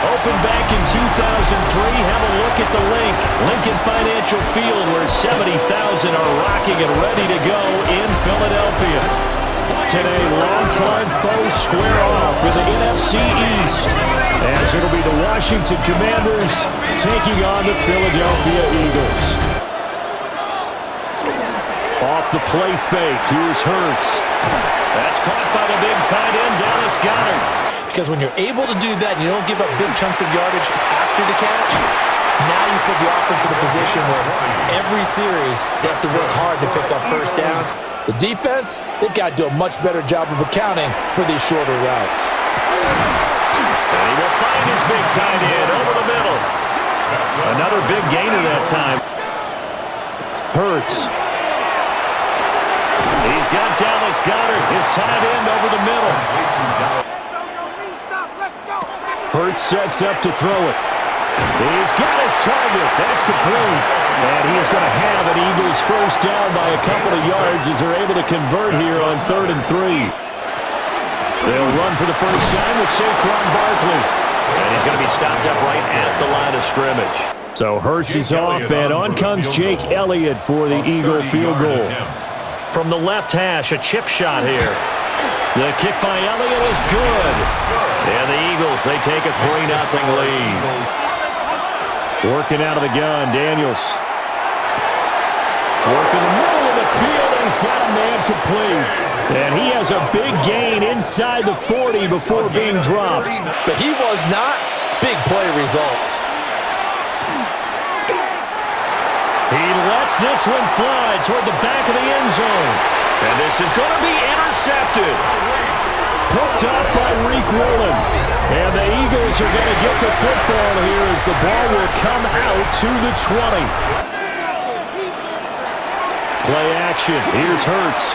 Opened back in 2003. Have a look at the link. Lincoln Financial Field, where 70,000 are rocking and ready to go in Philadelphia. Today, longtime foes square off in the NFC East, as it'll be the Washington Commanders taking on the Philadelphia Eagles. Off the play fake, here's Hurts. That's caught by the big tight end, Gaudin. Because when you're able to do that and you don't give up big chunks of yardage after the catch, now you put the offense in a position where every series they have to work hard to pick up first downs. The defense, they've got to do a much better job of accounting for these shorter routes. And he will find his big tight end over the middle. Another big gainer that time. Hurts. He's got Gaudin, his tight end over the middle. Hurts sets up to throw it. He's got his target. That's complete. And he is going to have an Eagles first down by a couple of yards as they're able to convert here on 3rd and 3. They'll run for the first time with Saquon Barkley. And he's going to be stopped up right at the line of scrimmage. So Hurts is off, and on comes Jake Elliott for the Eagle field goal. From the left hash, a chip shot here. The kick by Elliott is good. And the Eagles, they take a 3-0 lead. Working out of the gun, Daniels. Working the middle of the field, and he's got a man complete. And he has a big gain inside the 40 before being dropped. But he was not. Big play results. He lets this one fly toward the back of the end zone. And this is going to be intercepted. Picked up by Reek Rowland. And the Eagles are going to get the football here as the ball will come out to the 20. Play action. Here's Hurts.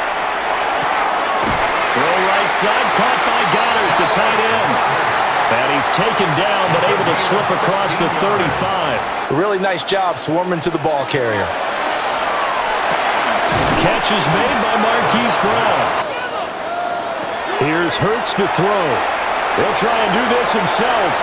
Throw right side, caught by Gaudin, the tight end. And he's taken down, but able to slip across the 35. Really nice job swarming to the ball carrier. Catch is made by Marquise Brown. Here's Hurts to throw. He'll try and do this himself.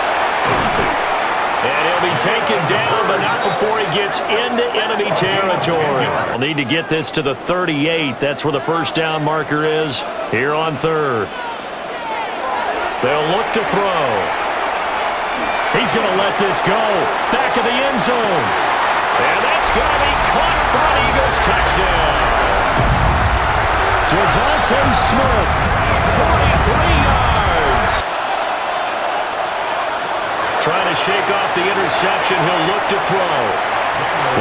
And he'll be taken down, but not before he gets into enemy territory. We'll need to get this to the 38. That's where the first down marker is here on 3rd. They'll look to throw. He's going to let this go. Back of the end zone. And that's going to be caught for an Eagles touchdown. Devontae Smith, 43 yards. Trying to shake off the interception. He'll look to throw.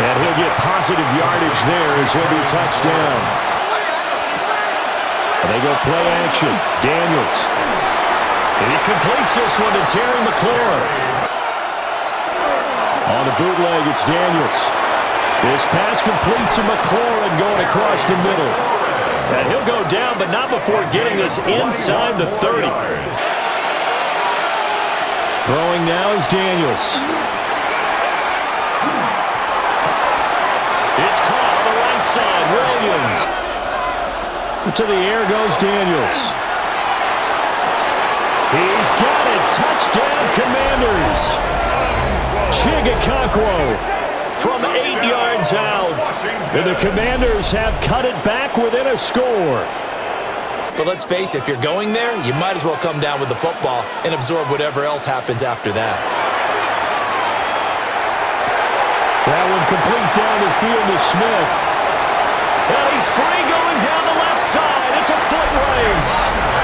And he'll get positive yardage there as he'll be touchdown. And they go play action. Daniels. And he completes this one to Terry McLaurin. On the bootleg, it's Daniels. This pass complete to McLaurin going across the middle. And he'll go down, but not before getting this inside the 30. Throwing now is Daniels. It's caught on the right side. Williams. To the air goes Daniels. He's got it. Touchdown, Commanders. Chigakakwo from 8 yards out. And the Commanders have cut it back within a score. But let's face it, if you're going there, you might as well come down with the football and absorb whatever else happens after that. That one complete down the field to Smith. And he's free going down the left side. It's a foot race.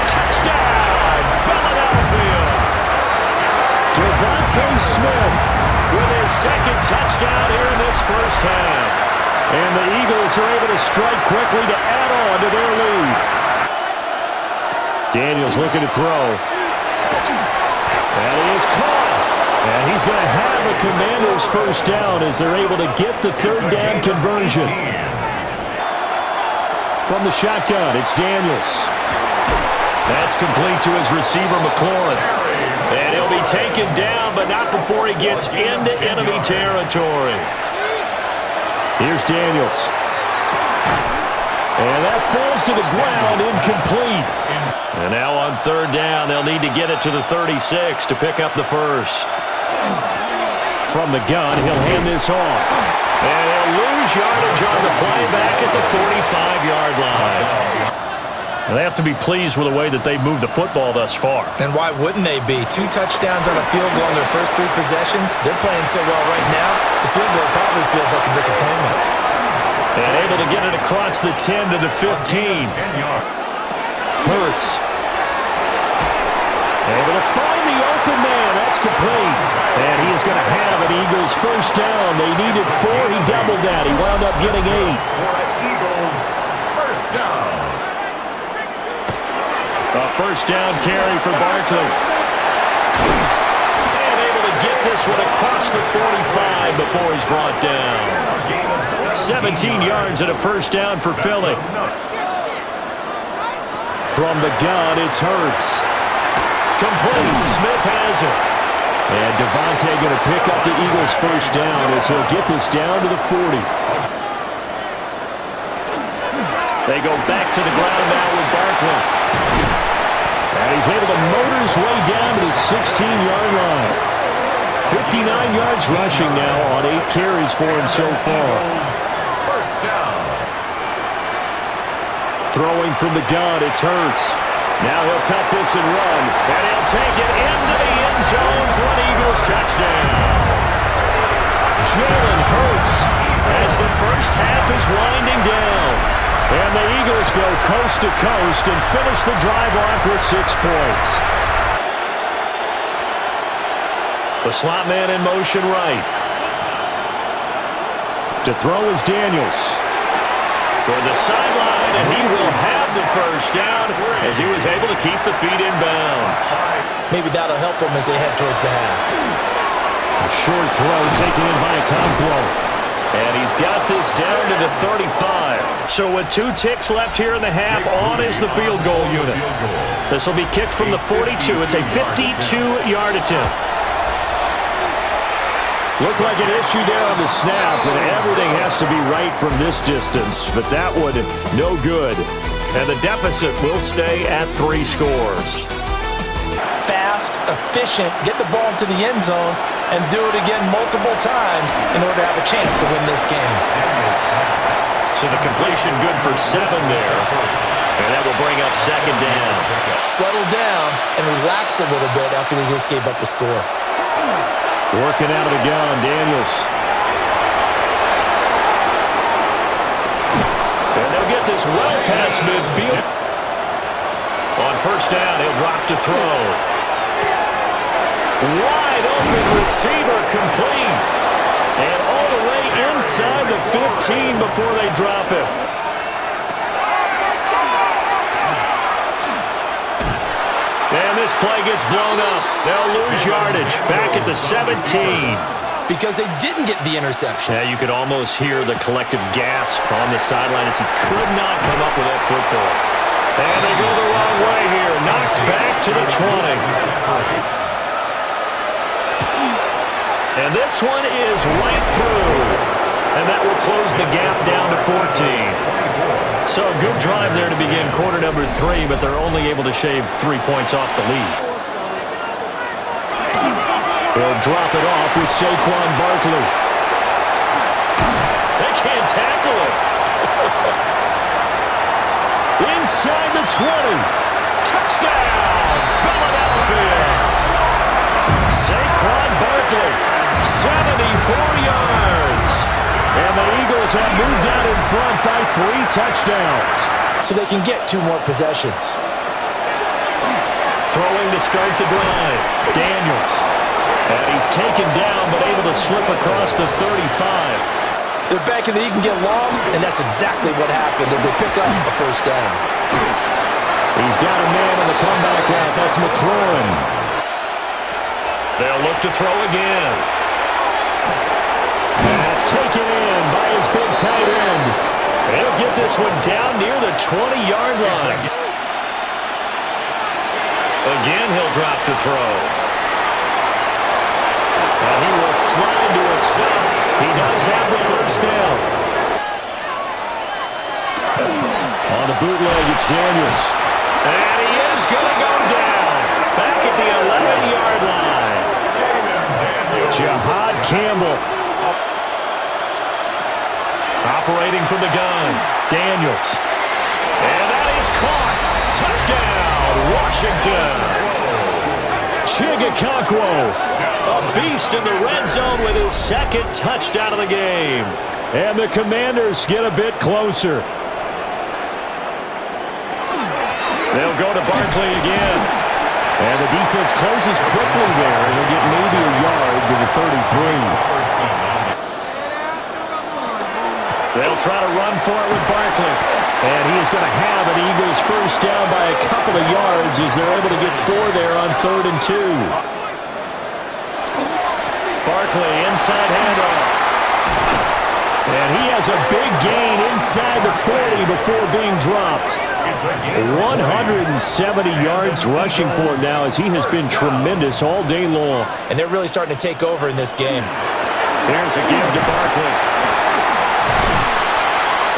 Touchdown, Philadelphia. Devontae Smith with his second touchdown here in this first half. And the Eagles are able to strike quickly to add on to their lead. Daniels looking to throw. And he is caught. And he's going to have a Commanders first down as they're able to get the third down conversion. From the shotgun, it's Daniels. That's complete to his receiver, McLaurin. And he'll be taken down, but not before he gets into enemy territory. Here's Daniels. And that falls to the ground, incomplete. And now on third down, they'll need to get it to the 36 to pick up the first. From the gun, he'll hand this off. And he'll lose yardage on the play back at the 45-yard line. They have to be pleased with the way that they've moved the football thus far. And why wouldn't they be? 2 touchdowns on a field goal in their first 3 possessions. They're playing so well right now, the field goal probably feels like a disappointment. And able to get it across the 10 to the 15. Hurts. Able to find the open man. That's complete. And he is going to have an Eagles first down. They needed 4. He doubled that. He wound up getting 8. Eagles first down. A first down carry for Barkley. And able to get this one across the 45 before he's brought down. 17 yards and a first down for Philly. From the gun, it's Hurts. Complete. Smith has it. And Devontae going to pick up the Eagles first down as he'll get this down to the 40. They go back to the ground now with Barkley. And he's able to motor his way down to the 16-yard line. 59 yards rushing now on 8 carries for him so far. First down. Throwing from the gun, it's Hurts. Now he'll tuck this and run. And he'll take it into the end zone for an Eagles touchdown. Jalen Hurts as the first half is winding down. And the Eagles go coast to coast and finish the drive off with 6 points. The slot man in motion right. To throw is Daniels. Toward the sideline, and he will have the first down as he was able to keep the feet in bounds. Maybe that'll help them as they head towards the half. A short throw taken in by Conquo. And he's got this down to the 35. So with 2 ticks left here in the half, on is the field goal unit. This will be kicked from the 42. It's a 52-yard attempt. Looked like an issue there on the snap, and everything has to be right from this distance. But that one, no good. And the deficit will stay at 3 scores. Fast, efficient, get the ball into the end zone, and do it again multiple times in order to have a chance to win this game. So the completion good for 7 there. And that will bring up second down. Settle down and relax a little bit after they just gave up the score. Working out of the gun, Daniels. And they'll get this well past midfield. On first down, he'll drop to throw. Wide open receiver complete. And all the way inside the 15 before they drop it. And this play gets blown up. They'll lose yardage back at the 17. Because they didn't get the interception. Yeah, you could almost hear the collective gasp on the sideline as he could not come up with that football. And they go the wrong way here. Knocked back to the 20. And this one is right through. And that will close the gap down to 14. So a good drive there to begin quarter number 3, but they're only able to shave 3 points off the lead. They'll drop it off with Saquon Barkley. They can't tackle it. Inside the 20. Touchdown, Philadelphia. Saquon Barkley, 74 yards. And the Eagles have moved out in front by 3 touchdowns. So they can get 2 more possessions. Throwing to start the drive, Daniels. And he's taken down but able to slip across the 35. They're banking that he can get lost, and that's exactly what happened as they pick up a first down. He's got a man on the comeback route. That's McLaurin. They'll look to throw again. That's taken in by his big tight end. He'll get this one down near the 20-yard line. Again, he'll drop to throw. And he will slide to a stop. He does have the first down. On the bootleg, it's Daniels. And he is going to go down. Back at the 11-yard line. Jahad Campbell. Operating from the gun, Daniels. And that is caught. Touchdown, Washington. Chigakakwo, a beast in the red zone with his second touchdown of the game. And the Commanders get a bit closer. They'll go to Barkley again. And the defense closes quickly there, and they'll get maybe a yard to the 33. They'll try to run for it with Barkley. And he is going to have an Eagles first down by a couple of yards as they're able to get 4 there on 3rd and 2. Barkley, inside handoff. And he has a big gain inside the 40 before being dropped. 170 yards rushing for him now as he has been tremendous all day long. And they're really starting to take over in this game. There's a give to Barkley.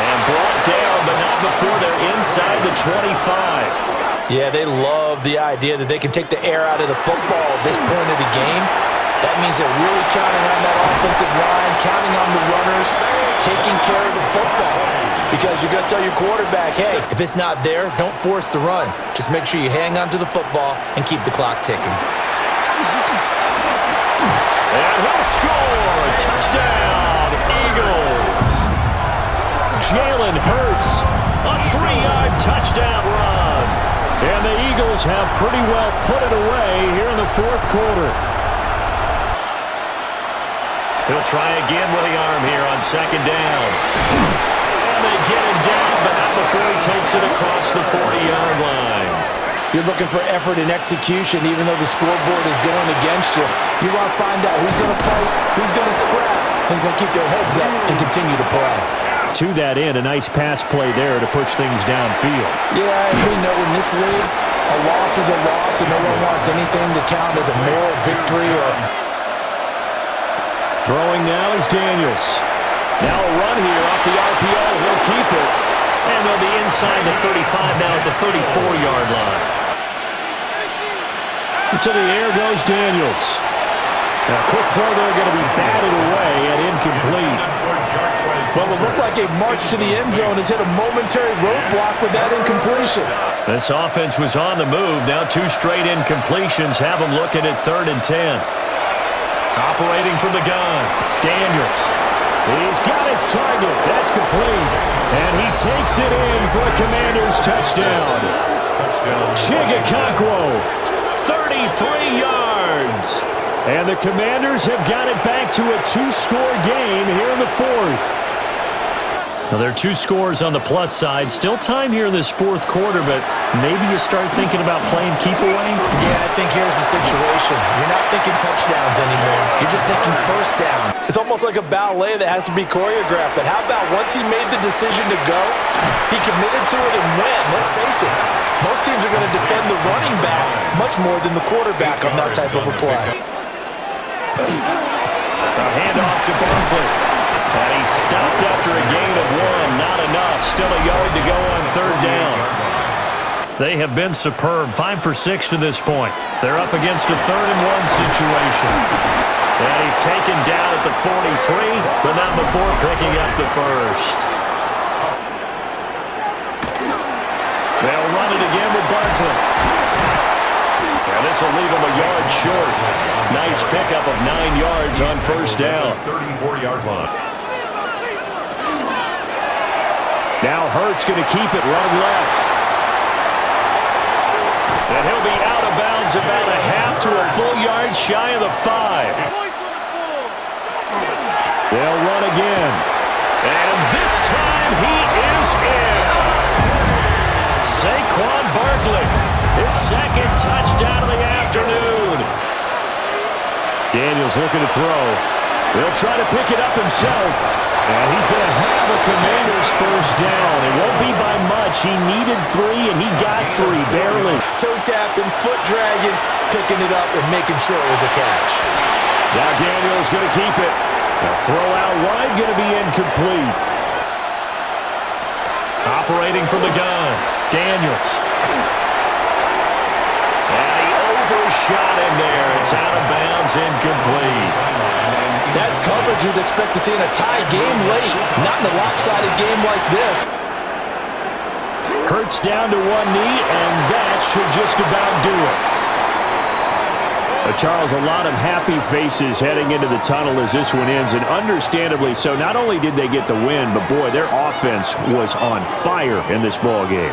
And brought down, but not before they're inside the 25. Yeah, they love the idea that they can take the air out of the football at this point of the game. That means they're really counting on that offensive line, counting on the runners, taking care of the football. Because you're going to tell your quarterback, hey, if it's not there, don't force the run. Just make sure you hang on to the football and keep the clock ticking. And he'll score! Touchdown, Eagles! Jalen Hurts, a 3-yard touchdown run. And the Eagles have pretty well put it away here in the 4th quarter. He'll try again with the arm here on 2nd down. And they get him down, but not before he takes it across the 40-yard line. You're looking for effort and execution, even though the scoreboard is going against you. You want to find out who's going to fight, who's going to scrap, who's going to keep their heads up and continue to play. To that end, a nice pass play there to push things downfield. Yeah, we know in this league, a loss is a loss, and no one wants anything to count as a moral victory or... Throwing now is Daniels. Now a run here off the RPO. He'll keep it. And they'll be inside the 35 now at the 34-yard line. To the air goes Daniels. Now a quick throw there going to be batted away and incomplete. Well, it looked like a march to the end zone has hit a momentary roadblock with that incompletion. This offense was on the move. Now 2 straight incompletions have them looking at 3rd and 10. Operating from the gun, Daniels. He's got his target. That's complete. And he takes it in for a Commanders touchdown. Chigakakwo, 33 yards. And the Commanders have got it back to a 2-score game here in the 4th. Now, there are 2 scores on the plus side. Still time here in this 4th quarter, but maybe you start thinking about playing keep away? Yeah, I think here's the situation. You're not thinking touchdowns anymore. You're just thinking first down. It's almost like a ballet that has to be choreographed. But how about once he made the decision to go, he committed to it and went. Let's face it, most teams are going to defend the running back much more than the quarterback on that type of a play. A handoff to Barkley. And he stopped after a gain of 1. Not enough. Still a yard to go on 3rd down. They have been superb. 5 for 6 to this point. They're up against a 3rd and 1 situation. And he's taken down at the 43, but not before picking up the first. They'll run it again with Barkley. And this will leave him a yard short. Nice pickup of 9 yards on 1st down. 34-yard line. Now Hurts going to keep it running left. And he'll be out of bounds about a half to a full yard shy of the 5. They'll run again. And this time he is in. Saquon Barkley, his 2nd touchdown of the afternoon. Daniels looking to throw. He'll try to pick it up himself. And he's going to have a Commanders first down. It won't be by much. He needed 3, and he got 3, barely. Toe tapping, foot dragging, picking it up, and making sure it was a catch. Now Daniels going to keep it. A throw out wide going to be incomplete. Operating from the gun, Daniels. And he overshot him there. It's out of bounds, incomplete. That's coverage you'd expect to see in a tie game late, not in a lopsided game like this. Hurts down to one knee, and that should just about do it. Charles, a lot of happy faces heading into the tunnel as this one ends, and understandably so. Not only did they get the win, but boy, their offense was on fire in this ball game.